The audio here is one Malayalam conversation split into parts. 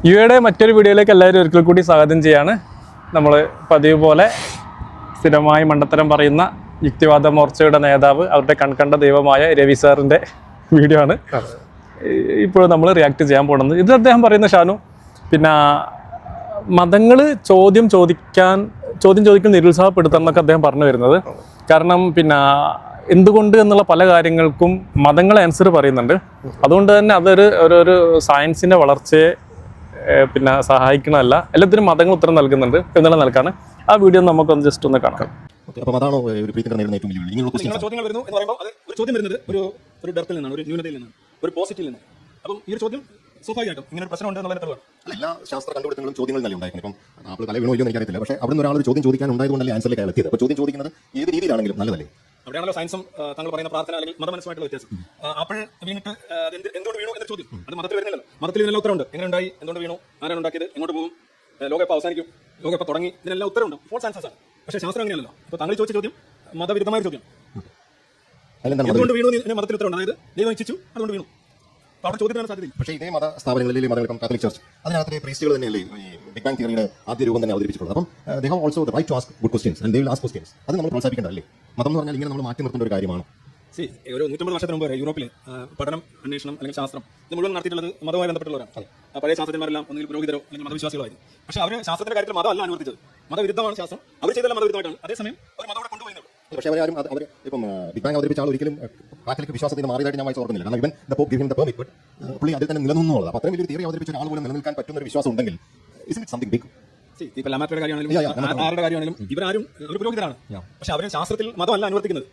യുഎയുടെ മറ്റൊരു വീഡിയോയിലേക്ക് എല്ലാവരും ഒരിക്കൽ കൂടി സ്വാഗതം ചെയ്യാണ്. നമ്മൾ പതിവ് പോലെ സ്ഥിരമായി മണ്ടത്തരം പറയുന്ന യുക്തിവാദ മോർച്ചയുടെ നേതാവ്, അവരുടെ കൺകണ്ട ദൈവമായ രവി സാറിൻ്റെ വീഡിയോ ആണ് ഇപ്പോൾ നമ്മൾ റിയാക്ട് ചെയ്യാൻ പോകുന്നത്. ഇത് അദ്ദേഹം പറയുന്ന ഷാനു, പിന്നെ മതങ്ങൾ ചോദ്യം ചോദിക്കൽ നിരുത്സാഹപ്പെടുത്തണം എന്നൊക്കെ അദ്ദേഹം പറഞ്ഞു വരുന്നത്. കാരണം പിന്നെ എന്തുകൊണ്ട് എന്നുള്ള പല കാര്യങ്ങൾക്കും മതങ്ങൾ ആൻസർ പറയുന്നുണ്ട്. അതുകൊണ്ട് തന്നെ അതൊരു സയൻസിൻ്റെ വളർച്ചയെ പിന്നെ സഹായിക്കണമല്ല, എല്ലാത്തിനും മതങ്ങൾ ഉത്തരം നൽകുന്നുണ്ട് എന്നുള്ള നിലക്കാണ്. ആ വീഡിയോ നമുക്കൊന്ന് ജസ്റ്റ് ഒന്ന് കാണാം. ചോദ്യങ്ങൾ വരുന്നു എന്ന് പറയുമ്പോൾ അത് ഒരു ചോദ്യം വരുന്നത് ഒരു ഡെർത്തിൽ നിന്നാണ്, ഒരു ന്യൂനതയിൽ നിന്നാണ്, ഒരു പോസിറ്റീവിൽ നിന്നാണ്. അപ്പം ഈ ഒരു ചോദ്യം സ്വാഭാവികമായിട്ടും ഇങ്ങനെ ഒരു പ്രശ്നമുണ്ട് എന്നുള്ള തെളിവാണ്. എല്ലാ ശാസ്ത്ര കണ്ടുപിടുത്തങ്ങളും ചോദ്യങ്ങൾ തന്നെ ഉണ്ടായിരിക്കും. ഇപ്പം ആപ്പിൾ തല വീണോ ഇല്ലെന്ന് എനിക്കറിയത്തില്ല, പക്ഷേ അവിടെ നിന്ന് ഒരാൾ ഒരു ചോദ്യം ചോദിക്കാൻ ഉണ്ടായതുകൊണ്ടല്ലേ ആൻസറിലേക്ക് അയാൾ എത്തിയത്. അപ്പോൾ ചോദ്യം ചോദിക്കുന്നത് ഏത് രീതിയിലാണെങ്കിലും നല്ലതല്ലേ. അവിടെയാണല്ലോ സയൻസും താങ്കൾ പറയുന്ന പ്രാർത്ഥന അല്ലെങ്കിൽ മതമനസ്സുമായിട്ടുള്ള വ്യത്യാസം. ആപ്പിൾ വീണിട്ട് എന്തുകൊണ്ട് വീണു എന്ന ചോദ്യം അത് മതത്തിൽ വരുന്നില്ലല്ലോ. മതത്തിൽ ഇതിനെല്ലാം ഉത്തരവുണ്ട്. എങ്ങനെ ഉണ്ടായി, എന്തുകൊണ്ട് വീണു, ആരാണ് ഉണ്ടാക്കിയത്, എങ്ങോട്ട് പോകും, ലോകം എപ്പോൾ അവസാനിക്കും, ലോകം എപ്പോൾ തുടങ്ങി, ഇതിനെല്ലാം ഉത്തരവുണ്ട്. ഫോൾസ് ആൻസേഴ്സ് ആണ്. പക്ഷേ ശാസ്ത്രം അങ്ങനെയല്ലോ. അപ്പോൾ താങ്കൾ ചോദിച്ച ചോദ്യം മതവിരുദ്ധമായ ചോദ്യം. എന്തുകൊണ്ട് വീണു എന്ന് മതത്തിൽ ഉത്തരവുണ്ട്. അതായത് ദൈവം ഇച്ഛിച്ചു, അതുകൊണ്ട് വീണു. അവിടെ ചോദ്യത്തിനാണ് സാധ്യത. പക്ഷേ ഇതേ മത സ്ഥാപനങ്ങളിൽ മതങ്ങളിപ്പം കാത്തലിക് ചർച്ച് അതിനകത്ത് പ്രീസ്റ്റുകൾ തന്നെയല്ലേ ഈ ബിഗ് ബാങ് തിയറിയുടെ ആദ്യ രൂപം തന്നെ അവതരിപ്പിച്ചിട്ടുള്ളത്. അപ്പം they have also the right to ask good questions and they will ask questions. അത് നമ്മൾ പ്രോത്സാഹിപ്പിക്കേണ്ടതല്ലേ. മതം എന്ന് പറഞ്ഞാൽ ഇങ്ങനെ നമ്മൾ മാറ്റി നിർത്തേണ്ട ഒരു കാര്യമാണ്. ഒരു 150 വർഷത്തിന് മുമ്പ് യൂറോപ്പിൽ പഠനം, അന്വേഷണം അല്ലെങ്കിൽ ശാസ്ത്രം ഇത് മുഴുവൻ നടത്തിയിട്ടുള്ളത് മതവുമായി ബന്ധപ്പെട്ടുള്ളവരാണ്. പഴയ ശാസ്ത്രജ്ഞന്മാരെല്ലാം ഒന്നുകിൽ പുരോഹിതരോ അല്ലെങ്കിൽ മതവിശ്വാസികളായിരുന്നു. പക്ഷേ അവർ ശാസ്ത്രത്തിന്റെ കാര്യത്തിൽ മതമല്ല അനുവർത്തിച്ചത്. മതവിരുദ്ധമാണ് ശാസ്ത്രം. അവർ ചെയ്തെല്ലാം മതവിരുദ്ധമായിട്ടാണ്. അതേസമയം ഒരു മതം കൊണ്ടുപോയി. പക്ഷേ അവരാരും അവർ ഇപ്പം ബിഗ് ബാങ് അവതരിപ്പിച്ച ആൾ ഒരിക്കലും കാത്തലിക് വിശ്വാസത്തിന് മാറിയതായിട്ട് ഞാൻ വായിച്ച് ഓർക്കുന്നില്ല. കാരണം even the pope give him the permit, but പുള്ളി അതിൽ തന്നെ നിലനിന്നുള്ളത്. അപ്പോൾ അത്രയും വലിയ തിയറി അവതരിപ്പിച്ച ഒരാൾ പോലും നിലനിൽക്കാൻ പറ്റുന്ന ഒരു വിശ്വാസം ഉണ്ടെങ്കിൽ ഇസ് ഇറ്റ് സംതിങ് ബിഗ്. ഇപ്പോൾ ലാമാറ്റയുടെ കാര്യമാണെങ്കിലും ആരുടെ കാര്യമാണെങ്കിലും ഇവരാരും ഒരു പുരോഹിതരാണ്. പക്ഷേ അവർ ശാസ്ത്രത്തിൽ മതമല്ല അനുവർത്തിക്കുന്നത്.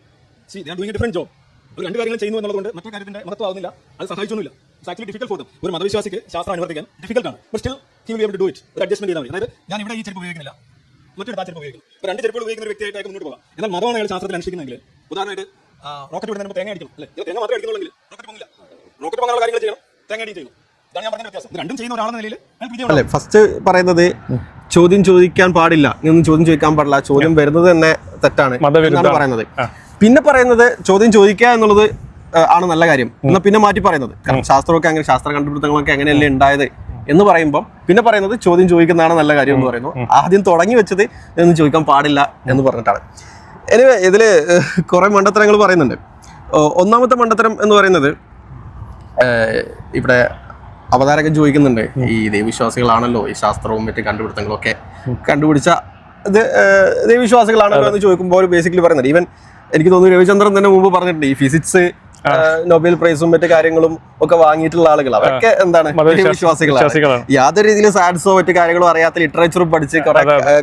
Different job. ഒരു രണ്ട് കാര്യങ്ങൾ ചെയ്യുന്നു എന്നുള്ളതുകൊണ്ട് മറ്റൊരു കാര്യത്തിന്റെ മഹത്വമാകുന്നില്ല, അത് സഹായിച്ചൊന്നുമില്ല. It's actually difficult for them. ഒരു മതവിശ്വാസിക്ക് ശാസ്ത്രം അനുവർത്തിക്കാൻ ഡിഫിക്കൽട്ട് ആണ്. But still he will be able to do it. ഒരു അഡ്ജസ്റ്റ്മെന്റ് ചെയ്താൽ മതി. അതായത് ഞാൻ ഇവിടെ ഈ ചെരുപ്പ് ഉപയോഗിക്കുന്നില്ല, മറ്റൊരു ചെരുപ്പ് ഉപയോഗിക്കുന്നു. ഇപ്പോൾ രണ്ട് ചെരുപ്പുകൾ ഉപയോഗിക്കുന്ന ഒരു വ്യക്തിയായിട്ട് മുന്നോട്ട് പോകാം. എന്നാൽ മതമാണ് അയാൾ ശാസ്ത്രത്തിൽ അനുഷ്ഠിക്കുന്നെങ്കിൽ, ഉദാഹരണമായിട്ട് റോക്കറ്റ് വിടുന്നതിന് തേങ്ങ അടിക്കണം അല്ലേ, തേങ്ങ മാത്രമേ അടിക്കുന്നുള്ളെങ്കിൽ റോക്കറ്റ് പോകില്ല. റോക്കറ്റ് പോകാനുള്ള കാര്യങ്ങൾ ചെയ്യണം, തേങ്ങ അടി ചെയ്യുന്നു. ഇതാണ് ഞാൻ പറഞ്ഞ വ്യത്യാസം. രണ്ടും ചെയ്യുന്ന ഒരാളെന്ന നിലയിൽ അല്ലേ. ഫസ്റ്റ് പറയുന്നത് ചോദ്യം ചോദിക്കാൻ പാടില്ല, ഇതൊന്നും ചോദ്യം ചോദിക്കാൻ പാടില്ല, ചോദ്യം വരുന്നത് തന്നെ തെറ്റാണ് എന്നാണ് പറയുന്നത്. പിന്നെ പറയുന്നത് ചോദ്യം ചോദിക്കുക എന്നുള്ളത് ആണ് നല്ല കാര്യം എന്നാൽ പിന്നെ മാറ്റി പറയുന്നത്. കാരണം ശാസ്ത്രമൊക്കെ അങ്ങനെ, ശാസ്ത്ര കണ്ടുപിടുത്തങ്ങളൊക്കെ എങ്ങനെയല്ലേ ഉണ്ടായത് എന്ന് പറയുമ്പോൾ പിന്നെ പറയുന്നത് ചോദ്യം ചോദിക്കുന്നതാണ് നല്ല കാര്യം എന്ന് പറയുന്നു. ആദ്യം തുടങ്ങി വെച്ചത് ഇതൊന്നും ചോദിക്കാൻ പാടില്ല എന്ന് പറഞ്ഞിട്ടാണ്. എനിവേ ഇതിൽ കുറെ മണ്ടത്തരങ്ങൾ പറയുന്നുണ്ട്. ഒന്നാമത്തെ മണ്ടത്തരം എന്ന് പറയുന്നത്, ഇവിടെ അവതാരകൻ ചോദിക്കുന്നുണ്ട്, ഈ ദൈവവിശ്വാസികളാണല്ലോ ഈ ശാസ്ത്രവും മറ്റ് കണ്ടുപിടുത്തങ്ങളും ഒക്കെ കണ്ടുപിടിച്ച ഇത് ദൈവവിശ്വാസികളാണല്ലോ എന്ന് ചോദിക്കുമ്പോൾ ബേസിക്കലി പറയുന്നത്, ഈവൻ എനിക്ക് തോന്നുന്നു രവിചന്ദ്രൻ തന്നെ മുമ്പ് പറഞ്ഞിട്ടുണ്ട്, ഈ ഫിസിക്സ് നൊബേൽ പ്രൈസും മറ്റു കാര്യങ്ങളും ഒക്കെ വാങ്ങിയിട്ടുള്ള ആളുകൾ അവരൊക്കെ എന്താണ് വിശ്വാസികളാണ്. യാതൊരു രീതിയിൽ സയൻസോ മറ്റു കാര്യങ്ങളോ അറിയാത്ത ലിറ്ററേച്ചറും പഠിച്ച് കുറെ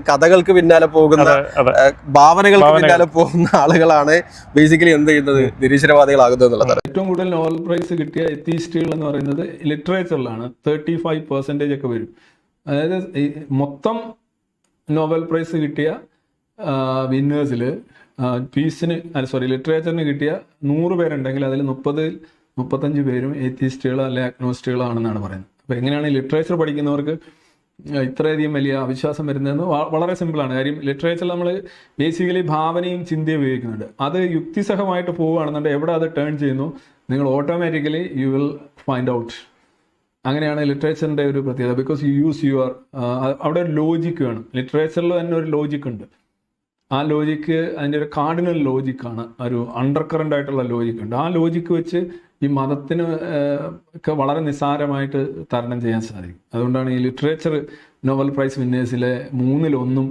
കഥകൾക്ക് പിന്നാലെ പോകുന്ന, ഭാവനകൾക്ക് പിന്നാലെ പോകുന്ന ആളുകളാണ് ബേസിക്കലി എന്ത് ചെയ്യുന്നത്, നിരീശ്വരവാദികളാകുന്നത് എന്നുള്ളതാണ്. ഏറ്റവും കൂടുതൽ നോബൽ പ്രൈസ് കിട്ടിയ എത്തീസ്റ്റുകൾ എന്ന് പറയുന്നത് ലിറ്ററേച്ചറിലാണ്. 35% ഒക്കെ വരും. അതായത് മൊത്തം നോബൽ പ്രൈസ് കിട്ടിയ വിന്നേഴ്സിൽ ലിറ്ററേച്ചറിന് കിട്ടിയ 100 പേരുണ്ടെങ്കിൽ അതിൽ 30-35 പേരും എത്തീസ്റ്റുകൾ അല്ലെ അഗ്നോസ്റ്റുകളാണെന്നാണ് പറയുന്നത്. അപ്പോൾ എങ്ങനെയാണ് ലിറ്ററേച്ചർ പഠിക്കുന്നവർക്ക് ഇത്രയധികം വലിയ അവിശ്വാസം വരുന്നതെന്ന് വളരെ സിമ്പിളാണ്. കാര്യം ലിറ്ററേച്ചറിൽ നമ്മൾ ബേസിക്കലി ഭാവനയും ചിന്തയും ഉപയോഗിക്കുന്നുണ്ട്. അത് യുക്തിസഹമായിട്ട് പോവുകയാണെന്നുണ്ടെങ്കിൽ എവിടെ അത് ടേൺ ചെയ്യുന്നു, നിങ്ങൾ automatically you will find out. അങ്ങനെയാണ് ലിറ്ററേച്ചറിൻ്റെ ഒരു പ്രത്യേകത. ബിക്കോസ് യു യൂസ് യുവർ അവിടെ ഒരു ലോജിക്ക് വേണം. ലിറ്ററേച്ചറിൽ തന്നെ ഒരു ലോജിക്ക് ഉണ്ട്. ആ ലോജിക്ക് അതിൻ്റെ ഒരു കാർഡിനൽ ലോജിക്കാണ്, ഒരു അണ്ടർ കറന്റ് ആയിട്ടുള്ള ലോജിക്ക് ഉണ്ട്. ആ ലോജിക്ക് വെച്ച് ഈ മതത്തിന് ഒക്കെ വളരെ നിസ്സാരമായിട്ട് തരണം ചെയ്യാൻ സാധിക്കും. അതുകൊണ്ടാണ് ഈ ലിറ്ററേച്ചർ നോബൽ പ്രൈസ് വിന്നേഴ്സിലെ 3-1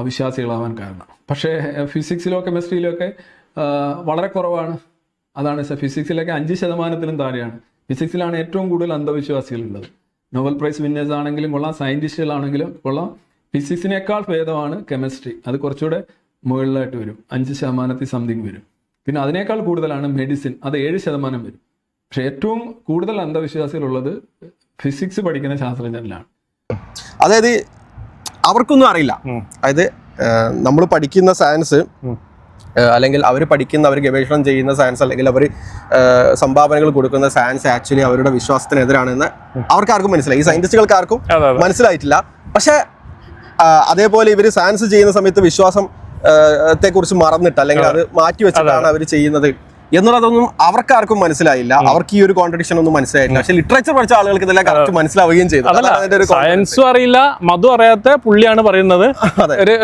അവിശ്വാസികളാവാൻ കാരണം. പക്ഷേ ഫിസിക്സിലോ കെമിസ്ട്രിയിലോ ഒക്കെ വളരെ കുറവാണ്. അതാണ് ഫിസിക്സിലൊക്കെ 5% താഴെയാണ്. ഫിസിക്സിലാണ് ഏറ്റവും കൂടുതൽ അന്ധവിശ്വാസികളുള്ളത്. നോബൽ പ്രൈസ് വിന്നേഴ്സ് ആണെങ്കിലും കൊള്ളാം, സയൻറ്റിസ്റ്റുകളാണെങ്കിലും കൊള്ളാം. ഫിസിക്സിനേക്കാൾ ഭേദമാണ് കെമിസ്ട്രി. അത് കുറച്ചുകൂടെ മുകളിലായിട്ട് വരും, 5% സംതിങ് വരും. പിന്നെ അതിനേക്കാൾ കൂടുതലാണ് മെഡിസിൻ, അത് 7% വരും. പക്ഷെ ഏറ്റവും കൂടുതൽ അന്ധവിശ്വാസികളുള്ളത് ഫിസിക്സ് പഠിക്കുന്ന ശാസ്ത്രജ്ഞരിലാണ്. അതായത് അവർക്കൊന്നും അറിയില്ല. അതായത് നമ്മൾ പഠിക്കുന്ന സയൻസ് അല്ലെങ്കിൽ അവർ ഗവേഷണം ചെയ്യുന്ന സയൻസ് അല്ലെങ്കിൽ അവർ സംഭാവനകൾ കൊടുക്കുന്ന സയൻസ് ആക്ച്വലി അവരുടെ വിശ്വാസത്തിനെതിരാണെന്ന് അവർക്കാർക്കും മനസ്സിലായി. ഈ സയന്റിസ്റ്റുകൾക്കാർക്കും മനസ്സിലായിട്ടില്ല. പക്ഷെ അതേപോലെ ഇവർ സയൻസ് ചെയ്യുന്ന സമയത്ത് വിശ്വാസം ത്തെ കുറിച്ച് മറന്നിട്ട് അല്ലെങ്കിൽ അത് മാറ്റി വെച്ചിട്ടാണ് അവർ ചെയ്യുന്നത് എന്നുള്ളതൊന്നും അവർക്കാർക്കും മനസ്സിലായില്ല. അവർക്ക് ഈ ഒരു കോൺട്രഡിക്ഷൻ ഒന്നും മനസ്സിലായില്ല. പക്ഷെ ലിറ്ററേച്ചർ പഠിച്ച ആളുകൾക്ക് ഇതെല്ലാം കറക്റ്റ് മനസ്സിലാവുകയും ചെയ്തു. സയൻസും അറിയില്ല, മതം അറിയാത്ത പുള്ളിയാണ് പറയുന്നത്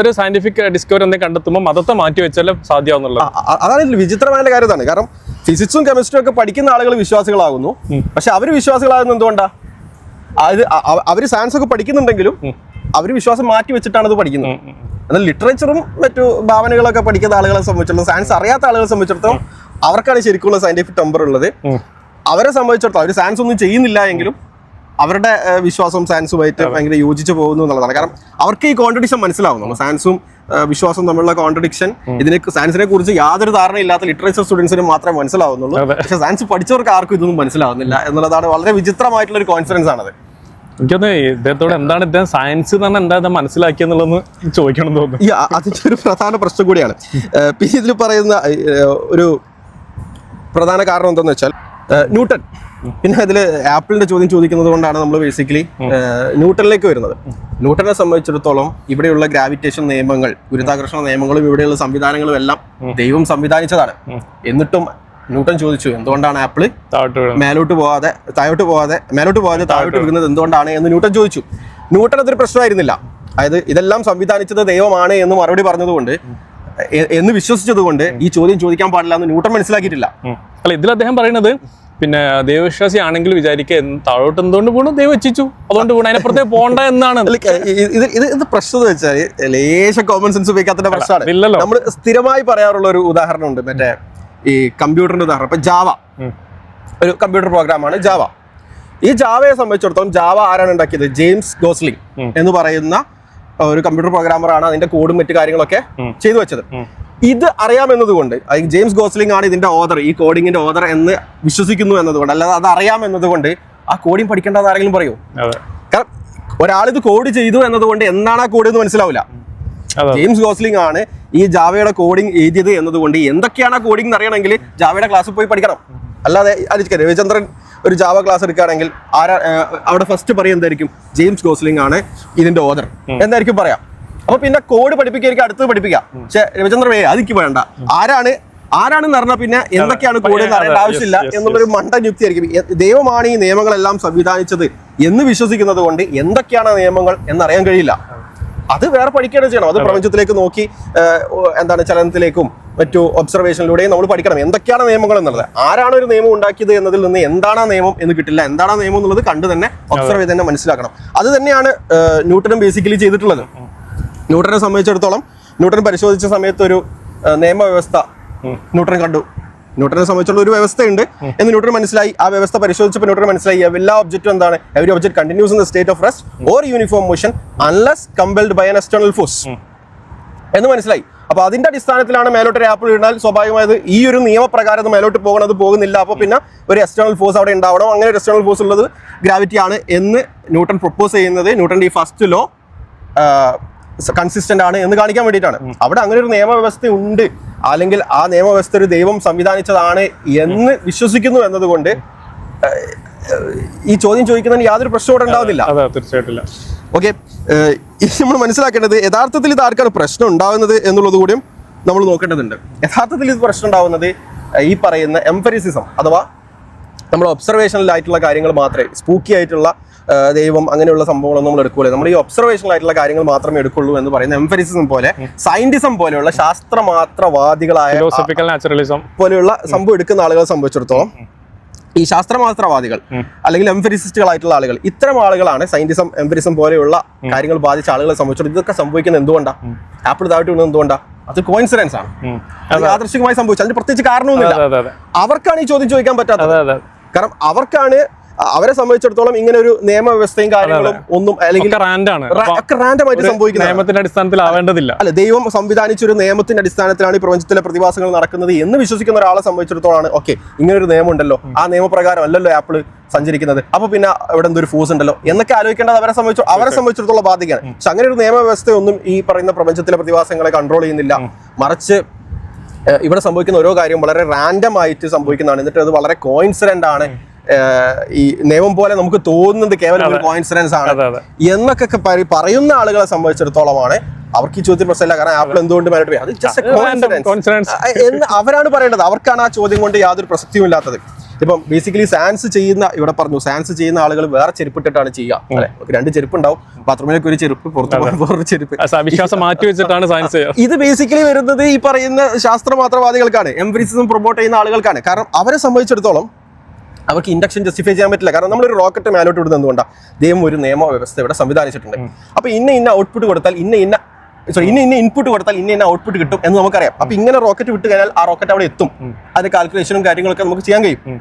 ഒരു സയന്റിഫിക് ഡിസ്കവറി എന്തെങ്കിലും കണ്ടെത്തുമ്പോൾ മതത്തെ മാറ്റി വെച്ചാലേ സാധ്യമാവുന്നുള്ളത്. അതാണ് ഇതിൽ വിചിത്രമായ കാര്യമാണ്. കാരണം ഫിസിക്സും കെമിസ്ട്രിയും ഒക്കെ പഠിക്കുന്ന ആളുകൾ വിശ്വാസികളാകുന്നു. പക്ഷെ അവർ വിശ്വാസികളാകുന്നത് എന്തുകൊണ്ടാ? അവര് സയൻസ് ഒക്കെ പഠിക്കുന്നുണ്ടെങ്കിലും അവർ വിശ്വാസം മാറ്റി വെച്ചിട്ടാണ് ഇത് പഠിക്കുന്നത്. എന്നാൽ ലിറ്ററേച്ചറും മറ്റു ഭാവനകളൊക്കെ പഠിക്കുന്ന ആളുകളെ സംബന്ധിച്ചിടത്തോളം, സയൻസ് അറിയാത്ത ആളുകളെ സംബന്ധിച്ചിടത്തോളം അവർക്കാണ് ശരിക്കുള്ള സയന്റിഫിക് ടെമ്പർ ഉള്ളത്. അവരെ സംബന്ധിച്ചിടത്തോളം അവർ സയൻസ് ഒന്നും ചെയ്യുന്നില്ല എങ്കിലും അവരുടെ വിശ്വാസവും സയൻസുമായിട്ട് ഭയങ്കര യോജിച്ച് പോകുന്നു എന്നുള്ളതാണ്. കാരണം അവർക്ക് ഈ കോൺട്രഡിക്ഷൻ മനസ്സിലാവുന്നു. സയൻസും വിശ്വാസം തമ്മിലുള്ള കോൺട്രഡിക്ഷൻ, സയൻസിനെ കുറിച്ച് യാതൊരു ധാരണയില്ലാത്ത ലിറ്ററേച്ചർ സ്റ്റുഡൻസിന് മാത്രമേ മനസ്സിലാവുന്നുള്ളൂ. പക്ഷെ സയൻസ് പഠിച്ചവർക്ക് ആർക്കും ഇതൊന്നും മനസ്സിലാവുന്നില്ല എന്നുള്ളതാണ് വളരെ വിചിത്രമായിട്ടുള്ള ഒരു കോൺഫിഡൻസ് ആണത്. എനിക്കൊന്ന് ഇദ്ദേഹത്തോട് എന്താണ് ഇദ്ദേഹം സയൻസ് എന്ന് പറഞ്ഞാൽ എന്താ മനസ്സിലാക്കിയെന്നുള്ളതെന്ന് ചോദിക്കണം എന്ന് തോന്നുന്നു. അതിന്റെ ഒരു പ്രധാന പ്രശ്നം കൂടിയാണ്. പിന്നെ ഇതിൽ പറയുന്ന ഒരു പ്രധാന കാരണം എന്താണെന്ന് വെച്ചാൽ ന്യൂട്ടൺ. പിന്നെ അതിൽ ആപ്പിളിന്റെ ചോദ്യം ചോദിക്കുന്നത് കൊണ്ടാണ് നമ്മൾ ബേസിക്കലി ന്യൂട്ടണിലേക്ക് വരുന്നത്. ന്യൂട്ടനെ സംബന്ധിച്ചിടത്തോളം ഇവിടെയുള്ള ഗ്രാവിറ്റേഷൻ നിയമങ്ങൾ, ഗുരുത്വാകർഷണ നിയമങ്ങളും ഇവിടെയുള്ള സംവിധാനങ്ങളും എല്ലാം ദൈവം സംവിധാനിച്ചതാണ്. എന്നിട്ടും ന്യൂട്ടൺ ചോദിച്ചു എന്തുകൊണ്ടാണ് ആപ്പിള് മേലോട്ട് പോകാതെ താഴോട്ട് വീഴുന്നത് എന്തുകൊണ്ടാണ് എന്ന് ന്യൂട്ടൺ ചോദിച്ചു. ന്യൂട്ടൺ അതൊരു പ്രശ്നമായിരുന്നില്ല. അതായത് ഇതെല്ലാം സംവിധാനിച്ചത് ദൈവമാണ് എന്ന് മറുപടി പറഞ്ഞതുകൊണ്ട്, എന്ന് വിശ്വസിച്ചതുകൊണ്ട് ഈ ചോദ്യം ചോദിക്കാൻ പാടില്ല എന്ന് ന്യൂട്ടൺ മനസ്സിലാക്കിയിട്ടില്ല. അല്ല, ഇതിൽ അദ്ദേഹം പറയുന്നത് പിന്നെ ദൈവവിശ്വാസി ആണെങ്കിൽ വിചാരിക്കുക താഴോട്ട് എന്തുകൊണ്ട് പോകണം, ദൈവം വെച്ചു അതുകൊണ്ട് പോകണം, അതിനപ്പുറത്തേക്ക് പോകണ്ട എന്നാണ്. ഇത് പ്രശ്നം എന്ന് വെച്ചാൽ ലേശ കോമൺ സെൻസ് ഉപയോഗിക്കാത്ത പ്രശ്നമാണ്. നമ്മൾ സ്ഥിരമായി പറയാറുള്ള ഒരു ഉദാഹരണം ഉണ്ട്, മറ്റേ ഈ കമ്പ്യൂട്ടറിന്റെ ഉദാഹരണം. ഇപ്പൊ ജാവ ഒരു കമ്പ്യൂട്ടർ പ്രോഗ്രാമാണ് ജാവ. ഈ ജാവയെ സംബന്ധിച്ചിടത്തോളം ജാവ ആരാണ് ഉണ്ടാക്കിയത്? ജെയിംസ് ഗോസ്ലിംഗ് എന്ന് പറയുന്ന ഒരു കമ്പ്യൂട്ടർ പ്രോഗ്രാമറാണ് അതിന്റെ കോഡും മറ്റു കാര്യങ്ങളൊക്കെ ചെയ്തു വെച്ചത്. ഇത് അറിയാമെന്നതുകൊണ്ട്, ജെയിംസ് ഗോസ്ലിംഗ് ആണ് ഇതിന്റെ ഓതർ, ഈ കോഡിങ്ങിന്റെ ഓതർ എന്ന് വിശ്വസിക്കുന്നു എന്നതുകൊണ്ട്, അല്ലാതെ അത് അറിയാമെന്നതുകൊണ്ട് ആ കോഡിങ് പഠിക്കേണ്ടത് ആരെങ്കിലും പറയൂ? കാരണം ഒരാളിത് കോഡ് ചെയ്തു എന്നതുകൊണ്ട് എന്താണ് ആ കോഡ് എന്ന് മനസ്സിലാവില്ല. ജെയിംസ് ഗോസ്ലിംഗ് ആണ് ഈ ജാവയുടെ കോഡിംഗ് എഴുതിയത് എന്നതുകൊണ്ട് എന്തൊക്കെയാണ് ആ കോഡിംഗ് എന്ന് അറിയണമെങ്കിൽ ജാവയുടെ ക്ലാസ്സിൽ പോയി പഠിക്കണം. അല്ലാതെ ആലോചിക്കാം, രവിചന്ദ്രൻ ഒരു ജാവ ക്ലാസ് എടുക്കുകയാണെങ്കിൽ അവിടെ ഫസ്റ്റ് പറയും എന്തായിരിക്കും? ജെയിംസ് ഗോസ്ലിംഗ് ആണ് ഇതിന്റെ ഓതർ എന്തായിരിക്കും പറയാം. അപ്പൊ പിന്നെ കോഡ് പഠിപ്പിക്കായിരിക്കും അടുത്തത് പഠിപ്പിക്കാം. പക്ഷെ രവിചന്ദ്രൻ അതിക്ക് വേണ്ട, ആരാണെന്ന് പറഞ്ഞാൽ പിന്നെ എന്തൊക്കെയാണ് കോഡ് എന്ന് അറിയേണ്ട ആവശ്യമില്ല എന്നുള്ളൊരു മണ്ടൻ യുക്തിയായിരിക്കും. ദൈവമാണ് ഈ നിയമങ്ങളെല്ലാം സംവിധാനിച്ചത് എന്ന് വിശ്വസിക്കുന്നത് കൊണ്ട് എന്തൊക്കെയാണ് നിയമങ്ങൾ എന്നറിയാൻ കഴിയില്ല. അത് വേറെ പഠിക്കുകയാണ് ചെയ്യണം. അത് പ്രപഞ്ചത്തിലേക്ക് നോക്കി ചലനത്തിലേക്കും മറ്റു ഒബ്സർവേഷനിലൂടെയും നമ്മൾ പഠിക്കണം എന്തൊക്കെയാണ് നിയമങ്ങൾ എന്നുള്ളത്. ആരാണ് ഒരു നിയമം ഉണ്ടാക്കിയത് എന്നതിൽ നിന്ന് എന്താണ് ആ നിയമം എന്ന് കിട്ടില്ല. എന്താണ് ആ നിയമം എന്നുള്ളത് കണ്ടു തന്നെ ഒബ്സർവ് ചെയ്ത് തന്നെ മനസ്സിലാക്കണം. അത് തന്നെയാണ് ന്യൂട്ടനും ബേസിക്കലി ചെയ്തിട്ടുള്ളത്. ന്യൂട്ടനെ സംബന്ധിച്ചിടത്തോളം ന്യൂട്ടൻ പരിശോധിച്ച സമയത്ത് ഒരു നിയമവ്യവസ്ഥ ന്യൂട്ടൻ കണ്ടു. ന്യൂട്ടനെ സംബന്ധിച്ചുള്ള ഒരു വ്യവസ്ഥയുണ്ട് എന്ന് ന്യൂട്ടൻ മനസ്സിലായി. ആ വ്യവസ്ഥ പരിശോധിച്ചപ്പോൾ ന്യൂട്ടൻ മനസ്സിലായി എല്ലാ ഒബ്ജക്റ്റും എന്താണ്? Every object continues in the state of rest or uniform motion unless compelled by an external force എന്ന് മനസ്സിലായി. അപ്പൊ അതിന്റെ അടിസ്ഥാനത്തിലാണ് മേലോട്ട് ഒരു ആപ്പിൾ ഇടാൽ സ്വാഭാവികമായത് ഈ ഒരു നിയമപ്രകാരം അത് മേലോട്ട് പോകണത് പോകുന്നില്ല. അപ്പൊ പിന്നെ ഒരു എക്സ്റ്റേണൽ ഫോഴ്സ് അവിടെ ഉണ്ടാവണം. അങ്ങനെ ഒരു എക്സ്റ്റേണൽ ഫോഴ്സ് ഉള്ളത് ഗ്രാവിറ്റി ആണ് എന്ന് ന്യൂട്ടൻ പ്രൊപ്പോസ് ചെയ്യുന്നത് ന്യൂട്ടന്റെ ഈ ഫസ്റ്റ് ലോ കൺസിസ്റ്റന്റ് ആണ് എന്ന് കാണിക്കാൻ വേണ്ടിയിട്ടാണ്. അവിടെ അങ്ങനെ ഒരു നിയമവ്യവസ്ഥ ഉണ്ട്, അല്ലെങ്കിൽ ആ നിയമവ്യവസ്ഥ ഒരു ദൈവം സംവിധാനിച്ചതാണ് എന്ന് വിശ്വസിക്കുന്നു എന്നതുകൊണ്ട് ഈ ചോദ്യം ചോദിക്കുന്നതിന് യാതൊരു പ്രശ്നവും ഇവിടെ ഉണ്ടാവുന്നില്ല. തീർച്ചയായിട്ടില്ല. ഓക്കെ, നമ്മൾ മനസ്സിലാക്കേണ്ടത് യഥാർത്ഥത്തിൽ ഇത് ആർക്കാണ് പ്രശ്നം ഉണ്ടാവുന്നത് എന്നുള്ളത് കൂടിയും നമ്മൾ നോക്കേണ്ടതുണ്ട്. യഥാർത്ഥത്തിൽ ഇത് പ്രശ്നം ഉണ്ടാവുന്നത് ഈ പറയുന്ന എംഫറിസിസം അഥവാ നമ്മൾ ഒബ്സർവേഷനിലായിട്ടുള്ള കാര്യങ്ങൾ മാത്രമേ, സ്പൂക്കി ആയിട്ടുള്ള ദൈവം അങ്ങനെയുള്ള സംഭവങ്ങളൊന്നും നമ്മൾ എടുക്കൂല. നമ്മൾ ഈ ഒബ്സർവേഷണൽ ആയിട്ടുള്ള കാര്യങ്ങൾ മാത്രമേ എടുക്കുള്ളൂ എന്ന് പറയുന്ന എംഫറിസിസം പോലെ, സയന്റിസം പോലെയുള്ള ശാസ്ത്രമാത്രവാദികളായ പോലെയുള്ള സംഭവം എടുക്കുന്ന ആളുകളെ സംബന്ധിച്ചിടത്തോളം ഈ ശാസ്ത്രമാത്രവാദികൾ അല്ലെങ്കിൽ എംഫറിസിസ്റ്റുകളായിട്ടുള്ള ആളുകൾ, ഇത്തരം ആളുകളാണ് സയന്റിസം എംഫറിസം പോലെയുള്ള കാര്യങ്ങൾ ബാധിച്ച ആളുകളെ സംബന്ധിച്ചിടത്തോളം ഇതൊക്കെ സംഭവിക്കുന്നത് എന്തുകൊണ്ടാണ്? ആപ്പിൾ താഴ്ത്തി വീണത് എന്തുകൊണ്ടാണ്? അത് കോയിൻസിഡൻസ് ആണ്, യാദൃശ്ചികമായി സംഭവിച്ചത്. അതിന് പ്രത്യേകിച്ച് കാരണമൊന്നുമില്ല. അവർക്കാണ് ഈ ചോദ്യം ചോദിക്കാൻ പറ്റാത്തത്. കാരണം അവരെ സംബന്ധിച്ചിടത്തോളം ഇങ്ങനെ ഒരു നിയമവ്യവസ്ഥയും കാര്യങ്ങളും ഒന്നും അല്ലെങ്കിൽ റാൻഡമായിട്ട് സംഭവിക്കുന്ന അടിസ്ഥാനത്തിലാവേണ്ടതില്ല. അല്ല, ദൈവം സംവിധാനിച്ച ഒരു നിയമത്തിന്റെ അടിസ്ഥാനത്തിലാണ് ഈ പ്രപഞ്ചത്തിലെ പ്രതിഭാസങ്ങൾ നടക്കുന്നത് എന്ന് വിശ്വസിക്കുന്ന ഒരാളെ സംബന്ധിച്ചിടത്തോളാണ് ഓക്കെ ഇങ്ങനെ ഒരു നിയമം ഉണ്ടല്ലോ, ആ നിയമപ്രകാരം അല്ലല്ലോ ആപ്പിൾ സഞ്ചരിക്കുന്നത്, അപ്പൊ പിന്നെ ഇവിടെ എന്തൊരു ഫോഴ്സ് ഉണ്ടല്ലോ എന്നൊക്കെ ആലോചിക്കേണ്ടത് അവരെ സംബന്ധിച്ചിടത്തോളം ബാധിക്കുകയാണ്. പക്ഷെ അങ്ങനെ ഒരു നിയമവ്യവസ്ഥയൊന്നും ഈ പറയുന്ന പ്രപഞ്ചത്തിലെ പ്രതിഭാസങ്ങളെ കൺട്രോൾ ചെയ്യുന്നില്ല. മറിച്ച് ഇവിടെ സംഭവിക്കുന്ന ഓരോ കാര്യം വളരെ റാൻഡം ആയിട്ട് സംഭവിക്കുന്നതാണ്. എന്നിട്ട് അത് വളരെ കോയിൻസിഡന്റ് ആണ്. ഈ നിയമം പോലെ നമുക്ക് തോന്നുന്നത് കേവലം ഒരു കോയിൻസിഡൻസ് ആണ് എന്നൊക്കെ പറയുന്ന ആളുകളെ സംബന്ധിച്ചിടത്തോളമാണ് അവർക്ക് ഈ ചോദ്യത്തിന് പ്രശ്നമില്ല, കാരണം ആപ്പിൾ എന്തുകൊണ്ട് മേലോട്ട് പോയി, അത് just a coincidence എന്ന് അവരാണ് പറയേണ്ടത്. അവർക്കാണ് ആ ചോദ്യം കൊണ്ട് യാതൊരു പ്രസക്തിയും ഇല്ലാത്തത്. ഇപ്പം ബേസിക്കലി സാൻസ് ചെയ്യുന്ന, ഇവിടെ പറഞ്ഞു സാൻസ് ചെയ്യുന്ന ആളുകൾ വേറെ ചെരുപ്പിട്ടിട്ടാണ് ചെയ്യുക അല്ലെ. രണ്ട് ചെരുപ്പ് ഉണ്ടാവും, ബാത്റൂമിലേക്ക് ഒരു ചെരുപ്പ്, പുറത്ത് വേറൊരു ചെരുപ്പ്, വിശ്വാസം മാറ്റി വെച്ചിട്ടാണ് സയൻസ്. ഇത് ബേസിക്കലി വരുന്നത് ഈ പറയുന്ന ശാസ്ത്രമാത്രവാദികൾക്കാണ്, എംപിരിസിസം പ്രൊമോട്ട് ചെയ്യുന്ന ആളുകൾക്കാണ്. കാരണം അവരെ സംബന്ധിച്ചിടത്തോളം അവർക്ക് ഇൻഡക്ഷൻ ജസ്റ്റിഫൈ ചെയ്യാൻ പറ്റില്ല. കാരണം നമ്മളൊരു റോക്കറ്റ് മേലോട്ട് വിടുന്നത് എന്തുകൊണ്ടാണ്? ദൈവം ഒരു നിയമവ്യവസ്ഥ ഇവിടെ സംവിധാനിച്ചിട്ടുണ്ട്. അപ്പൊ ഇന്ന ഔട്ട്പുട്ട് കൊടുത്താൽ ഇന്ന ഇൻപുട്ട് കൊടുത്താൽ ഇന്ന ഔട്ട്പുട്ട് കിട്ടും എന്ന് നമുക്കറിയാം. അപ്പൊ ഇങ്ങനെ റോക്കറ്റ് വിട്ട് കഴിഞ്ഞാൽ ആ റോക്കറ്റ് അവിടെ എത്തും. അതിന്റെ കാൽക്കുലേഷനും കാര്യങ്ങളൊക്കെ നമുക്ക് ചെയ്യാൻ കഴിയും.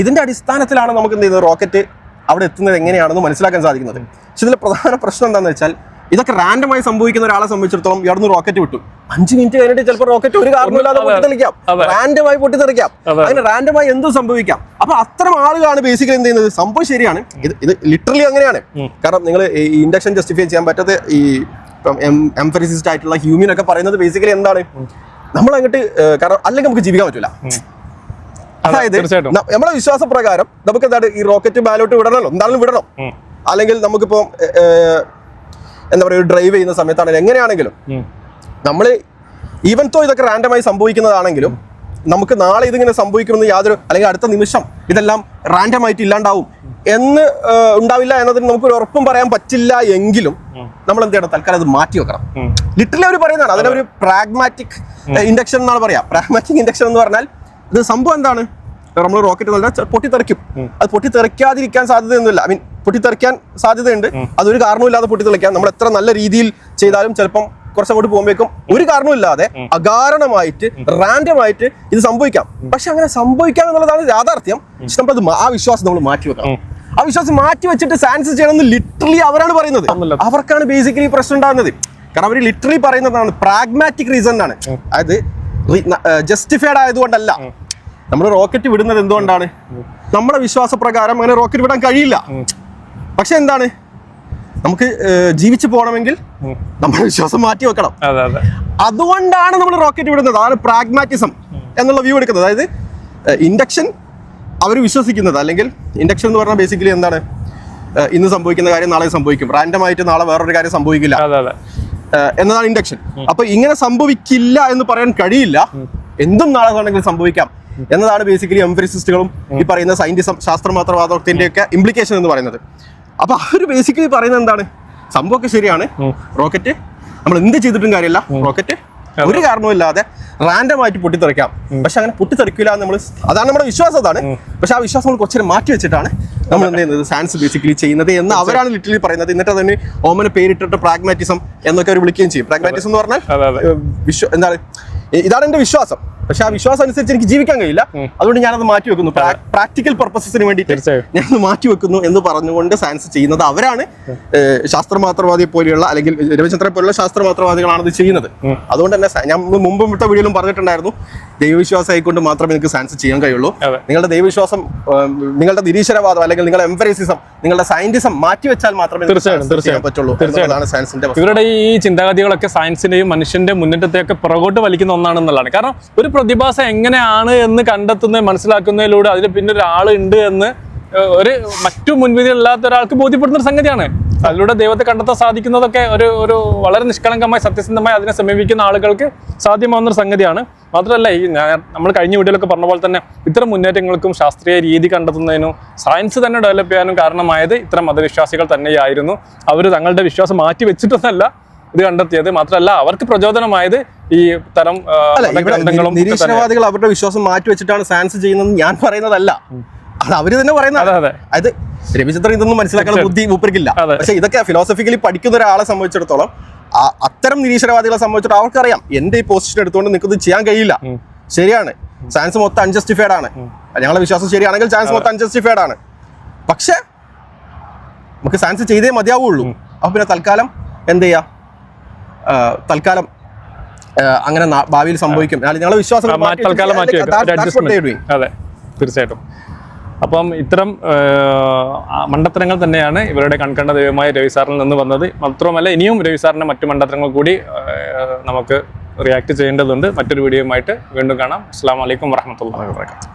ഇതിന്റെ അടിസ്ഥാനത്തിലാണ് നമുക്ക് എന്ത് ചെയ്യുന്നത്, റോക്കറ്റ് അവിടെ എത്തുന്നത് എങ്ങനെയാണെന്ന് മനസ്സിലാക്കാൻ സാധിക്കുന്നത്. പക്ഷെ ഇതിലെ പ്രധാന പ്രശ്നം എന്താണെന്ന് വെച്ചാൽ ഇതൊക്കെ റാൻഡമായി സംഭവിക്കുന്ന ഒരാളെ സംബന്ധിച്ചിടത്തോളം ഇവിടുന്ന് റോക്കറ്റ് വിട്ടു, 5 മിനിറ്റ് കഴിഞ്ഞിട്ട് ചിലപ്പോൾ റോക്കറ്റ് ഒരു കാരണമില്ലാതെ പൊട്ടിത്തെറിക്കാം, റാൻഡമായി പൊട്ടിത്തെറിക്കാം, അങ്ങനെ റാൻഡമായി എന്തും സംഭവിക്കാം. അപ്പൊ അത്തരം ആളുകളാണ് ബേസിക്കലി എന്ത് ചെയ്യുന്നത്. സംഭവം ശരിയാണ്, ഇത് ലിറ്ററലി അങ്ങനെയാണ്. കാരണം നിങ്ങൾ ഈ ഇൻഡക്ഷൻ ജസ്റ്റിഫൈ ചെയ്യാൻ പറ്റാത്ത ഈ എംഫസിസ്റ്റ് ആയിട്ടുള്ള ഹ്യൂമൻ ഒക്കെ പറയുന്നത് ബേസിക്കലി എന്താണ്, നമ്മൾ അങ്ങോട്ട് കാരണം അല്ലെങ്കിൽ നമുക്ക് ജീവിക്കാൻ പറ്റില്ല. അതായത് നമ്മുടെ വിശ്വാസപ്രകാരം നമുക്ക് എന്താണ് ഈ റോക്കറ്റ് ബാലോട്ട് വിടണമല്ലോ, എന്താണെങ്കിലും വിടണം. അല്ലെങ്കിൽ നമുക്കിപ്പോ എന്താ പറയുക, ഡ്രൈവ് ചെയ്യുന്ന സമയത്താണെങ്കിലും എങ്ങനെയാണെങ്കിലും നമ്മൾ ഈവൻ തോ ഇതൊക്കെ റാൻഡമായി സംഭവിക്കുന്നതാണെങ്കിലും നമുക്ക് നാളെ ഇതിങ്ങനെ സംഭവിക്കുമെന്ന് യാതൊരു, അല്ലെങ്കിൽ അടുത്ത നിമിഷം ഇതെല്ലാം റാൻഡമായിട്ട് ഇല്ലാണ്ടാവും എന്ന് ഉണ്ടാവില്ല എന്നതിന് നമുക്കൊരു ഉറപ്പും പറയാൻ പറ്റില്ല. എങ്കിലും നമ്മൾ എന്ത് ചെയ്യണം, തൽക്കാലം അത് മാറ്റി വെക്കണം. ലിറ്ററലി അവർ പറയുന്നതാണ്, അതിനൊരു പ്രാഗ്മാറ്റിക് ഇൻഡക്ഷൻ എന്നാണ് പറയാം. പ്രാഗ്മാറ്റിക് ഇൻഡക്ഷൻ എന്ന് പറഞ്ഞാൽ ഇത് സംഭവം എന്താണ്, നമ്മൾ റോക്കറ്റ് നല്ല പൊട്ടിത്തെറിക്കും, അത് പൊട്ടിത്തെറിക്കാതിരിക്കാൻ സാധ്യതയൊന്നുമില്ല. ഐ മീൻ പൊട്ടിത്തെറിക്കാൻ സാധ്യതയുണ്ട്, അതൊരു കാരണമില്ലാതെ പൊട്ടിത്തെറിക്കാം. നമ്മൾ എത്ര നല്ല രീതിയിൽ ചെയ്താലും ചിലപ്പം കുറച്ചങ്ങോട്ട് പോകുമ്പോഴേക്കും ഒരു കാരണമില്ലാതെ അകാരണമായിട്ട് റാൻഡമായിട്ട് ഇത് സംഭവിക്കാം. പക്ഷെ അങ്ങനെ സംഭവിക്കാം എന്നുള്ളതാണ് യാഥാർത്ഥ്യം. പക്ഷെ നമ്മളത് ആ വിശ്വാസം നമ്മൾ മാറ്റി വെക്കണം. ആ വിശ്വാസം മാറ്റി വെച്ചിട്ട് സയൻസ് ചെയ്യണമെന്ന് ലിറ്ററലി അവരാണ് പറയുന്നത്. അവർക്കാണ് ബേസിക്കലി പ്രശ്നം ഉണ്ടാകുന്നത്. കാരണം അവർ ലിറ്ററലി പറയുന്നതാണ് പ്രാഗ്മാറ്റിക് റീസൺ ആണ്. അതായത് ജസ്റ്റിഫൈഡ് ആയതുകൊണ്ടല്ല. നമ്മൾ റോക്കറ്റ് വിടുന്നത് എന്തുകൊണ്ടാണ്, നമ്മുടെ വിശ്വാസപ്രകാരം അങ്ങനെ റോക്കറ്റ് വിടാൻ കഴിയില്ല. പക്ഷെ എന്താണ്, നമുക്ക് ജീവിച്ചു പോകണമെങ്കിൽ നമ്മുടെ വിശ്വാസം മാറ്റി വെക്കണം. അതുകൊണ്ടാണ് നമ്മൾ റോക്കറ്റ് വിടുന്നത്. അതാണ് പ്രാഗ്മാറ്റിസം എന്നുള്ള വ്യൂ എടുക്കുന്നത്. അതായത് ഇൻഡക്ഷൻ അവർ വിശ്വസിക്കുന്നത്, അല്ലെങ്കിൽ ഇൻഡക്ഷൻ എന്ന് പറഞ്ഞാൽ ബേസിക്കലി എന്താണ്, ഇന്ന് സംഭവിക്കുന്ന കാര്യം നാളെ സംഭവിക്കും, റാൻഡമായിട്ട് നാളെ വേറൊരു കാര്യം സംഭവിക്കില്ല എന്നതാണ് ഇൻഡക്ഷൻ. അപ്പൊ ഇങ്ങനെ സംഭവിക്കില്ല എന്ന് പറയാൻ കഴിയില്ല, എന്തും നാളെ വേണമെങ്കിലും സംഭവിക്കാം എന്നതാണ് ബേസിക്കലി എംപിരിസിസ്റ്റുകളും ഈ പറയുന്ന സയന്റിസം ശാസ്ത്രമാത്രവാദത്തിന്റെ ഒക്കെ ഇംപ്ലിക്കേഷൻ എന്ന് പറയുന്നത്. അപ്പൊ അവർ ബേസിക്കലി പറയുന്നത് എന്താണ്, സംഭവമൊക്കെ ശരിയാണ്, റോക്കറ്റ് നമ്മൾ എന്ത് ചെയ്തിട്ടും കാര്യമില്ല, റോക്കറ്റ് ഒരു കാരണവുമില്ലാതെ റാൻഡമായിട്ട് പൊട്ടിത്തെറിക്കാം. പക്ഷെ അങ്ങനെ പൊട്ടിത്തെറിക്കില്ല എന്ന് നമ്മൾ, അതാണ് നമ്മുടെ വിശ്വാസം, അതാണ്. പക്ഷെ ആ വിശ്വാസം നമ്മൾ കുറച്ചേരം മാറ്റി വെച്ചിട്ടാണ് നമ്മൾ എന്ത് ചെയ്യുന്നത്, സയൻസ് ബേസിക്കലി ചെയ്യുന്നത് എന്ന് അവരാണ് ലിറ്ററലി പറയുന്നത്. എന്നിട്ട് അതിന് ഓമന പേരിട്ടിട്ട് പ്രാഗ്മാറ്റിസം എന്നൊക്കെ അവർ വിളിക്കുകയും ചെയ്യും. പ്രാഗ്മാറ്റിസം എന്ന് പറഞ്ഞാൽ എന്താണ്, ഇതാണ് എന്റെ വിശ്വാസം, പക്ഷെ ആ വിശ്വാസം അനുസരിച്ച് എനിക്ക് ജീവിക്കാൻ കഴിയില്ല, അതുകൊണ്ട് ഞാനത് മാറ്റി വെക്കുന്നു, പ്രാക്ടിക്കൽ പർപ്പസസിന് വേണ്ടിയിട്ട് ഞാനത് മാറ്റി വെക്കുന്നു എന്ന് പറഞ്ഞുകൊണ്ട് സയൻസ് ചെയ്യുന്നത് അവരാണ്. ശാസ്ത്രമാത്രവാദിയെ പോലെയുള്ള, അല്ലെങ്കിൽ രവിചന്ദ്രനെ പോലുള്ള ശാസ്ത്രമാത്രവാദികളാണ് ഇത് ചെയ്യുന്നത്. അതുകൊണ്ട് തന്നെ ഞാൻ മുമ്പത്തെ വീഡിയോയിലും പറഞ്ഞിട്ടുണ്ടായിരുന്നു, ദൈവവിശ്വാസം ആയിക്കൊണ്ട് മാത്രമേ നിങ്ങൾക്ക് സയൻസ് ചെയ്യാൻ കഴിയുള്ളൂ. നിങ്ങളുടെ ദൈവവിശ്വാസം, നിങ്ങളുടെ നിരീശ്വരവാദം, അല്ലെങ്കിൽ നിങ്ങളുടെ എംപരിസിസം, നിങ്ങളുടെ സയന്റിസം മാറ്റിവെച്ചാൽ മാത്രമേ ചെയ്യാൻ പറ്റുള്ളൂ. സയൻസിന്റെ ഇവരുടെ ഈ ചിന്താഗതികളൊക്കെ സയൻസിന്റെയും മനുഷ്യന്റെ മുന്നേറ്റത്തെയൊക്കെ പുറകോട്ട് വലിക്കുന്ന ഒന്നാണെന്നുള്ളതാണ്. കാരണം ഒരു പ്രതിഭാസം എങ്ങനെയാണ് എന്ന് കണ്ടെത്തുന്നത്, മനസ്സിലാക്കുന്നതിലൂടെ അതിന് പിന്നെ ഒരാളുണ്ട് എന്ന് ഒരു മറ്റു മുൻവിധികളില്ലാത്ത ഒരാൾക്ക് ബോധ്യപ്പെടുന്ന ഒരു സംഗതിയാണ്. അതിലൂടെ ദൈവത്തെ കണ്ടെത്താൻ സാധിക്കുന്നതൊക്കെ ഒരു വളരെ നിഷ്കളങ്കമായി സത്യസന്ധമായി അതിനെ സമീപിക്കുന്ന ആളുകൾക്ക് സാധ്യമാവുന്ന ഒരു സംഗതിയാണ്. മാത്രമല്ല, ഈ നമ്മൾ കഴിഞ്ഞ വീഡിയോയിലൊക്കെ പറഞ്ഞ പോലെ തന്നെ ഇത്തരം മുന്നേറ്റങ്ങൾക്കും ശാസ്ത്രീയ രീതി കണ്ടെത്തുന്നതിനും സയൻസ് തന്നെ ഡെവലപ്പ് ചെയ്യാനും കാരണമായത് ഇത്തരം മതവിശ്വാസികൾ തന്നെയായിരുന്നു. അവർ തങ്ങളുടെ വിശ്വാസം മാറ്റി വെച്ചിട്ടൊന്നല്ല ഇത് കണ്ടെത്തിയത്. മാത്രമല്ല, അവർക്ക് പ്രചോദനമായത് ഈ തരം നിരീശ്വരവാദികൾ അവരുടെ വിശ്വാസം മാറ്റി വെച്ചിട്ടാണ് സയൻസ് ചെയ്യുന്നത് ഞാൻ പറയുന്നതല്ല, അത് അവര് തന്നെ പറയുന്നത്. അതായത് രവിചന്ദ്രൻ ഇതൊന്നും മനസ്സിലാക്കാനുള്ള ബുദ്ധി മൂപ്പർക്കില്ല. പക്ഷെ ഇതൊക്കെ ഫിലോസഫിക്കലി പഠിക്കുന്ന ഒരാളെ സംബന്ധിച്ചിടത്തോളം, അത്തരം നിരീശ്വരവാദികളെ സംബന്ധിച്ചിടത്തോളം അവർക്കറിയാം എന്റെ ഈ പൊസിഷൻ എടുത്തുകൊണ്ട് നിൽക്കുന്നത് ചെയ്യാൻ കഴിയില്ല. ശരിയാണ്, സയൻസ് മൊത്തം അൺജസ്റ്റിഫൈഡ് ആണ്. ഞങ്ങളുടെ വിശ്വാസം ശരിയാണെങ്കിൽ സയൻസ് മൊത്തം അൺജസ്റ്റിഫൈഡ് ആണ്. പക്ഷെ നമുക്ക് സയൻസ് ചെയ്തേ മതിയാവുള്ളൂ. അപ്പൊ പിന്നെ തൽക്കാലം എന്ത് ചെയ്യാം, തൽക്കാലം അങ്ങനെ ഭാവിയിൽ സംഭവിക്കും, ഞങ്ങളുടെ വിശ്വാസം തൽക്കാലം മാറ്റി വെക്കും. അതെ, തീർച്ചയായിട്ടും. അപ്പം ഇത്തരം മണ്ടത്തരങ്ങൾ തന്നെയാണ് ഇവരുടെ കൺകണ്ട ദൈവമായ രവി സാറിൽ നിന്ന് വന്നത്. മാത്രമല്ല, ഇനിയും രവി സാറിൻ്റെ മറ്റു മണ്ടത്തരങ്ങൾ കൂടി നമുക്ക് റിയാക്ട് ചെയ്യേണ്ടതുണ്ട്. മറ്റൊരു വീഡിയോയുമായിട്ട് വീണ്ടും കാണാം. അസ്സലാമു അലൈക്കും വറഹ്മത്തുള്ളാഹി വബറകാതുഹു.